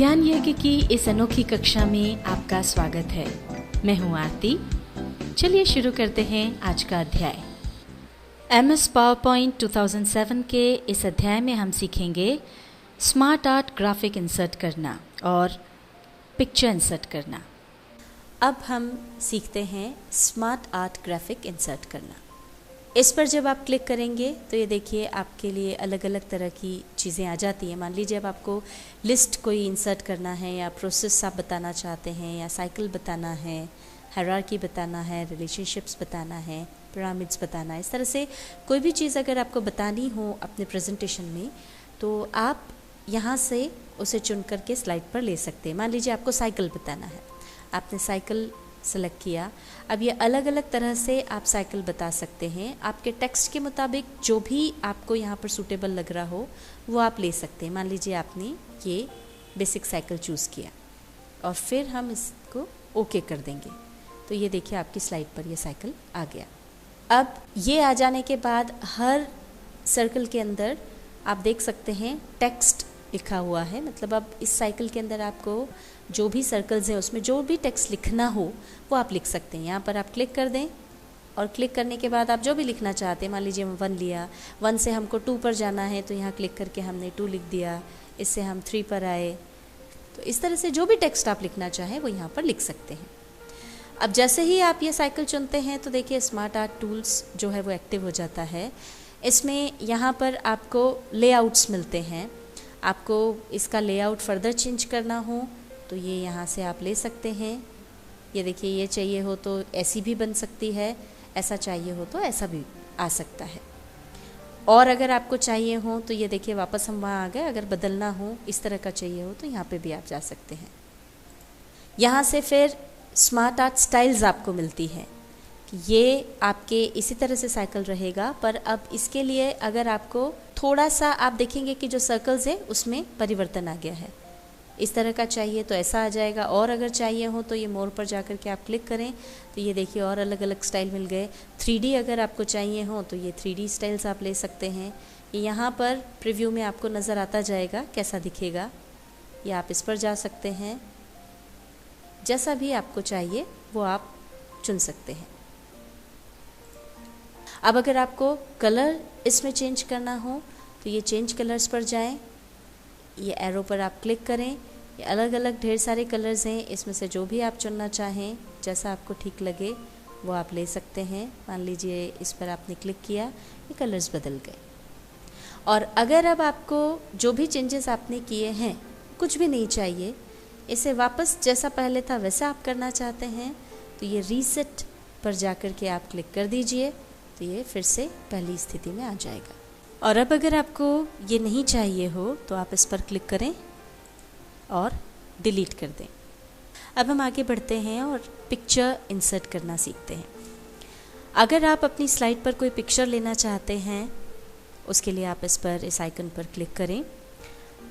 ज्ञान यज्ञ की इस अनोखी कक्षा में आपका स्वागत है। मैं हूं आरती। चलिए शुरू करते हैं आज का अध्याय। MS PowerPoint 2007 के इस अध्याय में हम सीखेंगे स्मार्ट आर्ट ग्राफिक इंसर्ट करना और पिक्चर इंसर्ट करना। अब हम सीखते हैं स्मार्ट आर्ट ग्राफिक इंसर्ट करना। इस पर जब आप क्लिक करेंगे तो ये देखिए आपके लिए अलग अलग तरह की चीज़ें आ जाती हैं। मान लीजिए अब आपको लिस्ट कोई इंसर्ट करना है या प्रोसेस आप बताना चाहते हैं या साइकिल बताना है, हायरार्की बताना है, रिलेशनशिप्स बताना है, पिरामिड्स बताना है। इस तरह से कोई भी चीज़ अगर आपको बतानी हो अपने प्रेजेंटेशन में तो आप यहाँ से उसे चुन करके स्लाइड पर ले सकते हैं। मान लीजिए आपको साइकिल बताना है, आपने साइकिल सेलेक्ट किया। अब ये अलग अलग तरह से आप साइकिल बता सकते हैं। आपके टेक्स्ट के मुताबिक जो भी आपको यहाँ पर सूटेबल लग रहा हो वो आप ले सकते हैं। मान लीजिए आपने ये बेसिक साइकिल चूज़ किया और फिर हम इसको ओके कर देंगे तो ये देखिए आपकी स्लाइड पर ये साइकिल आ गया। अब ये आ जाने के बाद हर सर्कल के अंदर आप देख सकते हैं टेक्स्ट लिखा हुआ है। मतलब अब इस साइकिल के अंदर आपको जो भी सर्कल्स हैं उसमें जो भी टेक्स्ट लिखना हो वो आप लिख सकते हैं। यहाँ पर आप क्लिक कर दें और क्लिक करने के बाद आप जो भी लिखना चाहते हैं, मान लीजिए 1 लिया, 1 से हमको 2 पर जाना है तो यहाँ क्लिक करके हमने 2 लिख दिया, इससे हम 3 पर आए। तो इस तरह से जो भी टेक्स्ट आप लिखना चाहें वो यहाँ पर लिख सकते हैं। अब जैसे ही आप ये साइकिल चुनते हैं तो देखिए स्मार्ट आर्ट टूल्स जो है वो एक्टिव हो जाता है। इसमें यहाँ पर आपको लेआउट्स मिलते हैं। आपको इसका लेआउट फर्दर चेंज करना हो तो ये यहाँ से आप ले सकते हैं। ये देखिए ये चाहिए हो तो ऐसी भी बन सकती है, ऐसा चाहिए हो तो ऐसा भी आ सकता है। और अगर आपको चाहिए हो तो ये देखिए वापस हम वहाँ आ गए। अगर बदलना हो इस तरह का चाहिए हो तो यहाँ पे भी आप जा सकते हैं। यहाँ से फिर स्मार्ट आर्ट स्टाइल्स आपको मिलती है कि ये आपके इसी तरह से साइकिल रहेगा, पर अब इसके लिए अगर आपको थोड़ा सा आप देखेंगे कि जो सर्कल्स हैं उसमें परिवर्तन आ गया है। इस तरह का चाहिए तो ऐसा आ जाएगा, और अगर चाहिए हो तो ये मोर पर जाकर के आप क्लिक करें तो ये देखिए और अलग अलग स्टाइल मिल गए। 3D अगर आपको चाहिए हो तो ये 3D स्टाइल्स आप ले सकते हैं। ये यहाँ पर प्रीव्यू में आपको नज़र आता जाएगा कैसा दिखेगा। या आप इस पर जा सकते हैं, जैसा भी आपको चाहिए वो आप चुन सकते हैं। अब अगर आपको कलर इसमें चेंज करना हो तो ये चेंज कलर्स पर जाएं, ये एरो पर आप क्लिक करें। ये अलग अलग ढेर सारे कलर्स हैं, इसमें से जो भी आप चुनना चाहें जैसा आपको ठीक लगे वो आप ले सकते हैं। मान लीजिए इस पर आपने क्लिक किया, ये कलर्स बदल गए। और अगर अब आपको जो भी चेंजेस आपने किए हैं कुछ भी नहीं चाहिए, इसे वापस जैसा पहले था वैसा आप करना चाहते हैं तो ये रीसेट पर जाकर के आप क्लिक कर दीजिए तो ये फिर से पहली स्थिति में आ जाएगा। और अब अगर आपको ये नहीं चाहिए हो तो आप इस पर क्लिक करें और डिलीट कर दें। अब हम आगे बढ़ते हैं और पिक्चर इंसर्ट करना सीखते हैं। अगर आप अपनी स्लाइड पर कोई पिक्चर लेना चाहते हैं उसके लिए आप इस आइकन पर क्लिक करें।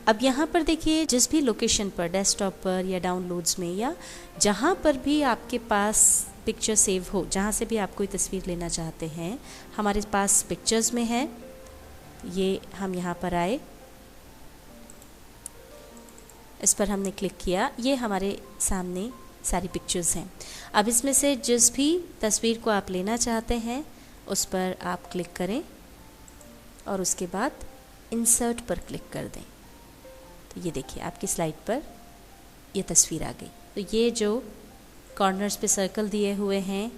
अब यहाँ पर देखिए जिस भी लोकेशन पर, डेस्कटॉप पर या डाउनलोड्स में या जहाँ पर भी आपके पास पिक्चर सेव हो, जहाँ से भी आप कोई तस्वीर लेना चाहते हैं, हमारे पास पिक्चर्स में है। ये हम यहाँ पर आए, इस पर हमने क्लिक किया, ये हमारे सामने सारी पिक्चर्स हैं। अब इसमें से जिस भी तस्वीर को आप लेना चाहते हैं उस पर आप क्लिक करें और उसके बाद इंसर्ट पर क्लिक कर दें तो ये देखिए आपकी स्लाइड पर ये तस्वीर आ गई। तो ये जो कॉर्नर्स पे सर्कल दिए हुए हैं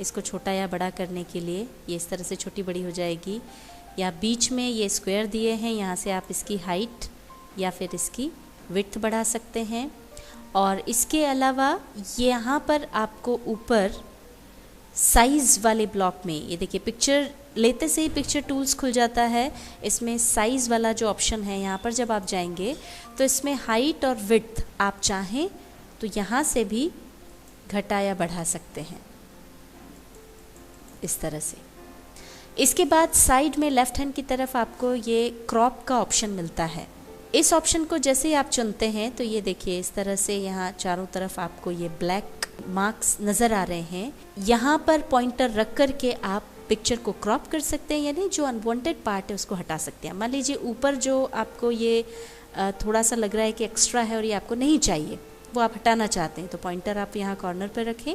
इसको छोटा या बड़ा करने के लिए ये इस तरह से छोटी बड़ी हो जाएगी। या बीच में ये स्क्वायर दिए हैं, यहाँ से आप इसकी हाइट या फिर इसकी विड्थ बढ़ा सकते हैं। और इसके अलावा यहाँ पर आपको ऊपर साइज़ वाले ब्लॉक में ये देखिए पिक्चर लेते से ही पिक्चर टूल्स खुल जाता है। इसमें साइज़ वाला जो ऑप्शन है यहाँ पर जब आप जाएंगे तो इसमें हाइट और विड्थ आप चाहें तो यहाँ से भी घटा या बढ़ा सकते हैं इस तरह से। इसके बाद साइड में लेफ्ट हैंड की तरफ आपको ये क्रॉप का ऑप्शन मिलता है। इस ऑप्शन को जैसे ही आप चुनते हैं तो ये देखिए इस तरह से यहाँ चारों तरफ आपको ये ब्लैक मार्क्स नज़र आ रहे हैं। यहाँ पर पॉइंटर रख कर के आप पिक्चर को क्रॉप कर सकते हैं, यानी जो अनवांटेड पार्ट है उसको हटा सकते हैं। मान लीजिए ऊपर जो आपको ये थोड़ा सा लग रहा है कि एक्स्ट्रा है और ये आपको नहीं चाहिए, वो आप हटाना चाहते हैं, तो पॉइंटर आप यहाँ कॉर्नर पर रखें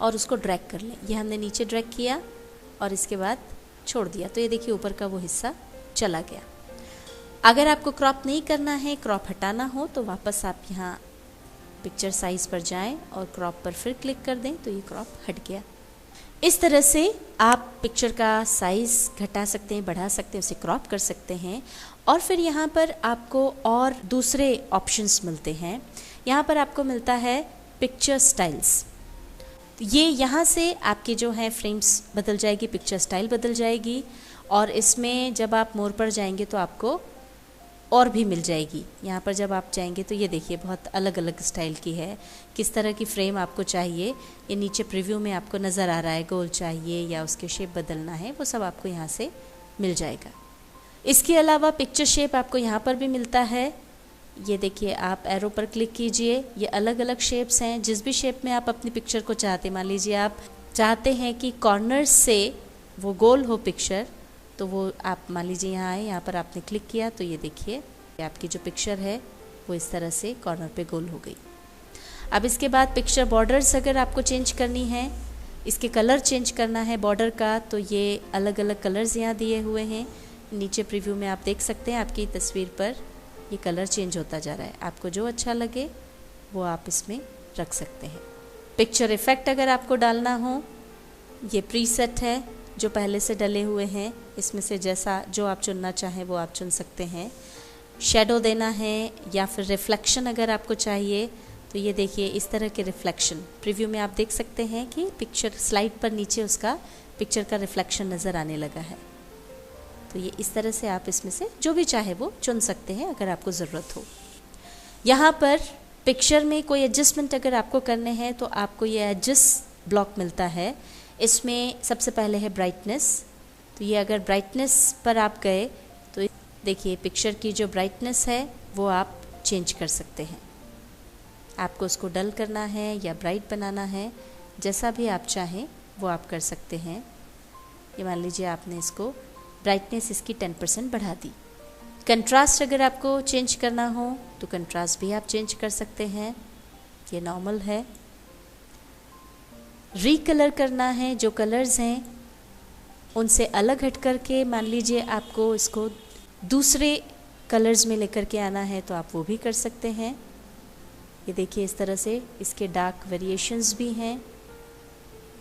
और उसको ड्रैग कर लें। ये हमने नीचे ड्रैग किया और इसके बाद छोड़ दिया, तो ये देखिए ऊपर का वो हिस्सा चला गया। अगर आपको क्रॉप नहीं करना है, क्रॉप हटाना हो, तो वापस आप यहाँ पिक्चर साइज़ पर जाएं और क्रॉप पर फिर क्लिक कर दें, तो ये क्रॉप हट गया। इस तरह से आप पिक्चर का साइज़ घटा सकते हैं, बढ़ा सकते हैं, उसे क्रॉप कर सकते हैं। और फिर यहाँ पर आपको और दूसरे ऑप्शंस मिलते हैं। यहाँ पर आपको मिलता है पिक्चर स्टाइल्स। तो ये यहाँ से आपकी जो है फ्रेम्स बदल जाएगी, पिक्चर स्टाइल बदल जाएगी। और इसमें जब आप मोर पर जाएंगे तो आपको और भी मिल जाएगी। यहाँ पर जब आप जाएंगे तो ये देखिए बहुत अलग अलग स्टाइल की है, किस तरह की फ्रेम आपको चाहिए ये नीचे प्रीव्यू में आपको नज़र आ रहा है। गोल चाहिए या उसके शेप बदलना है, वो सब आपको यहाँ से मिल जाएगा। इसके अलावा पिक्चर शेप आपको यहाँ पर भी मिलता है। ये देखिए आप एरो पर क्लिक कीजिए, ये अलग अलग शेप्स हैं। जिस भी शेप में आप अपनी पिक्चर को चाहते हैं, मान लीजिए आप चाहते हैं कि कॉर्नर से वो गोल हो पिक्चर, तो वो आप मान लीजिए यहाँ आए, यहाँ पर आपने क्लिक किया तो ये देखिए आपकी जो पिक्चर है वो इस तरह से कॉर्नर पे गोल हो गई। अब इसके बाद पिक्चर बॉर्डर्स अगर आपको चेंज करनी है, इसके कलर चेंज करना है बॉर्डर का, तो ये अलग अलग कलर्स यहाँ दिए हुए हैं। नीचे प्रीव्यू में आप देख सकते हैं आपकी तस्वीर पर ये कलर चेंज होता जा रहा है। आपको जो अच्छा लगे वो आप इसमें रख सकते हैं। पिक्चर इफ़ेक्ट अगर आपको डालना हो, ये प्रीसेट है जो पहले से डले हुए हैं, इसमें से जैसा जो आप चुनना चाहें वो आप चुन सकते हैं। शेडो देना है या फिर रिफ्लेक्शन अगर आपको चाहिए, तो ये देखिए इस तरह के रिफ्लेक्शन प्रीव्यू में आप देख सकते हैं कि पिक्चर स्लाइड पर नीचे उसका पिक्चर का रिफ्लेक्शन नज़र आने लगा है। तो ये इस तरह से आप इसमें से जो भी चाहे वो चुन सकते हैं अगर आपको ज़रूरत हो। यहाँ पर पिक्चर में कोई एडजस्टमेंट अगर आपको करने हैं तो आपको ये एडजस्ट ब्लॉक मिलता है। इसमें सबसे पहले है ब्राइटनेस। तो ये अगर ब्राइटनेस पर आप गए तो देखिए पिक्चर की जो ब्राइटनेस है वो आप चेंज कर सकते हैं। आपको उसको डल करना है या ब्राइट बनाना है, जैसा भी आप चाहें वो आप कर सकते हैं। ये मान लीजिए आपने इसको ब्राइटनेस इसकी 10% बढ़ा दी। कंट्रास्ट अगर आपको चेंज करना हो तो कंट्रास्ट भी आप चेंज कर सकते हैं, ये नॉर्मल है। रीकलर करना है, जो कलर्स हैं उनसे अलग हट करके मान लीजिए आपको इसको दूसरे कलर्स में लेकर के आना है तो आप वो भी कर सकते हैं। ये देखिए इस तरह से इसके डार्क वेरिएशंस भी हैं,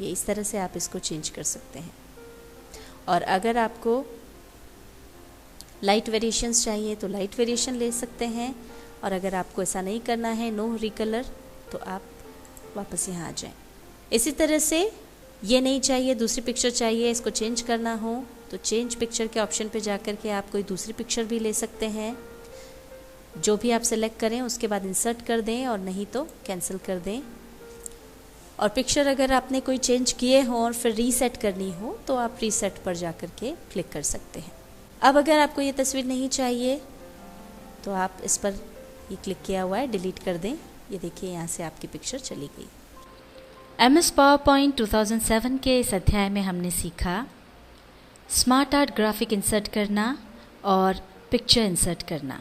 ये इस तरह से आप इसको चेंज कर सकते हैं। और अगर आपको लाइट वेरिएशंस चाहिए तो लाइट वेरिएशन ले सकते हैं, और अगर आपको ऐसा नहीं करना है, नो रिकलर, तो आप वापस यहाँ आ जाएं। इसी तरह से ये नहीं चाहिए, दूसरी पिक्चर चाहिए, इसको चेंज करना हो तो चेंज पिक्चर के ऑप्शन पे जाकर के आप कोई दूसरी पिक्चर भी ले सकते हैं। जो भी आप सेलेक्ट करें उसके बाद इंसर्ट कर दें, और नहीं तो कैंसिल कर दें। और पिक्चर अगर आपने कोई चेंज किए हो और फिर रीसेट करनी हो तो आप रीसेट पर जाकर के क्लिक कर सकते हैं। अब अगर आपको ये तस्वीर नहीं चाहिए तो आप इस पर ये क्लिक किया हुआ है, डिलीट कर दें। ये देखिए यहाँ से आपकी पिक्चर चली गई। MS पावरपॉइंट 2007 के इस अध्याय में हमने सीखा स्मार्ट आर्ट ग्राफिक इंसर्ट करना और पिक्चर इंसर्ट करना।